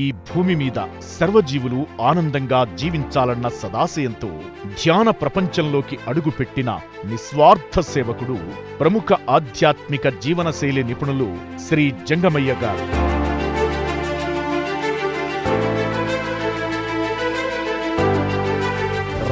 ఈ భూమి మీద సర్వజీవులు ఆనందంగా జీవించాలన్న సదాశయంతో ధ్యాన ప్రపంచంలోకి అడుగుపెట్టిన నిస్వార్థ సేవకుడు, ప్రముఖ ఆధ్యాత్మిక జీవనశైలి నిపుణులు శ్రీ జంగమయ్య గారు.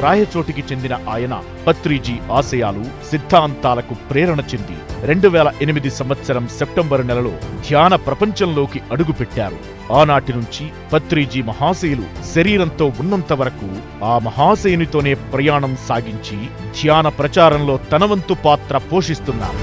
రాయచోటికి చెందిన ఆయన పత్రిజీ ఆశయాలు, సిద్ధాంతాలకు ప్రేరణ చెంది 2008 సంవత్సరం సెప్టెంబరు నెలలో ధ్యాన ప్రపంచంలోకి అడుగుపెట్టారు. ఆనాటి నుంచి పత్రిజీ మహాశయులు శరీరంతో ఉన్నంత వరకు ఆ మహాశయునితోనే ప్రయాణం సాగించి ధ్యాన ప్రచారంలో తన వంతు పాత్ర పోషిస్తున్నారు.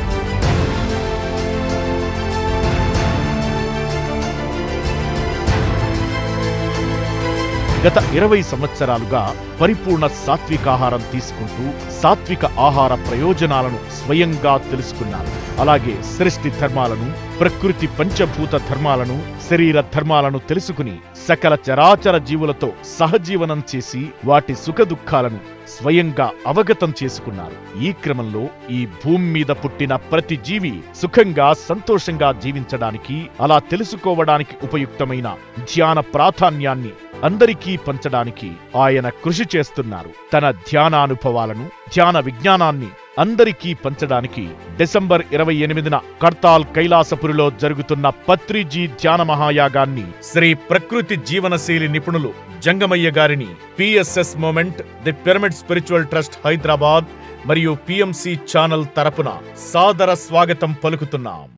గత 20 సంవత్సరాలుగా పరిపూర్ణ సాత్వికాహారం తీసుకుంటూ సాత్విక ఆహార ప్రయోజనాలను స్వయంగా తెలుసుకున్నారు. అలాగే సృష్టి ధర్మాలను, ప్రకృతి పంచభూత ధర్మాలను, శరీర ధర్మాలను తెలుసుకుని సకల చరాచర జీవులతో సహజీవనం చేసి వాటి సుఖదుఖాలను స్వయంగా అవగతం చేసుకున్నారు. ఈ క్రమంలో ఈ భూమి మీద పుట్టిన ప్రతి జీవి సుఖంగా, సంతోషంగా జీవించడానికి, అలా తెలుసుకోవడానికి ఉపయుక్తమైన ధ్యాన ప్రాధాన్యాన్ని అందరికీ పంచడానికి ఆయన కృషి చేస్తున్నారు. తన ధ్యానానుభవాలను, ధ్యాన విజ్ఞానాన్ని అందరికీ పంచడానికి డిసెంబర్ 28న కడ్తాల్ కైలాసపురిలో జరుగుతున్న పత్రిజీ ధ్యాన మహాయాగాన్ని శ్రీ ప్రకృతి జీవనశైలి నిపుణులు జంగమయ్య గారిని PSS movement, the pyramid spiritual trust Hyderabad మరియు పిఎంసి ఛానల్ తరపున సాదర స్వాగతం పలుకుతున్నాం.